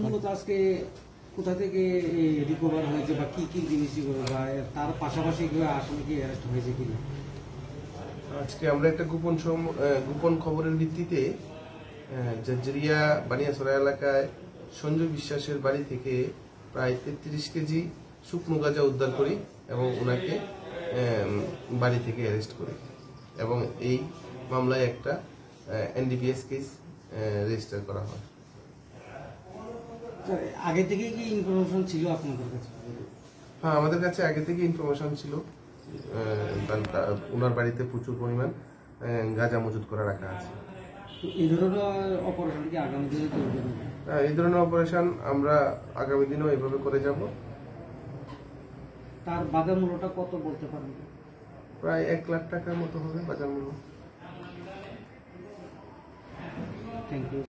মূলত আজকে কোথা থেকে রিকভার হয়েছে বা কি কি জিনিস বা তার পাশাপাশি আসামি কি অ্যারেস্ট হয়েছে কিনা? আজকে আমরা একটা গোপন খবরের ভিত্তিতে জাজ্জারিয়া বানিয়াছড়া এলাকায় সঞ্জয় বিশ্বাসের বাড়ি থেকে প্রায় 33 কেজি শুকনো গাঁজা উদ্ধার করি এবং ওনাকে বাড়ি থেকে অ্যারেস্ট করি এবং এই মামলায় একটা এনডিপিএস কেস রেজিস্টার করা হয়। আগে থেকে কি ইনফরমেশন ছিল আপনাদের কাছে? হ্যাঁ, আমাদের কাছে আগে থেকে ইনফরমেশন ছিল ওনার বাড়িতে প্রচুর পরিমাণ গাঁজা মজুত করে রাখা আছে। এই ধরনের অপারেশন কি আগামী দিনে চলবে? এই ধরনের অপারেশন আমরা আগামী দিনেও এইভাবে করে যাব। তার বাজার মূল্যটা কত বলতে পারবেন? প্রায় 1 লাখ টাকার মতো হবে বাজার মূল্য। Thank you.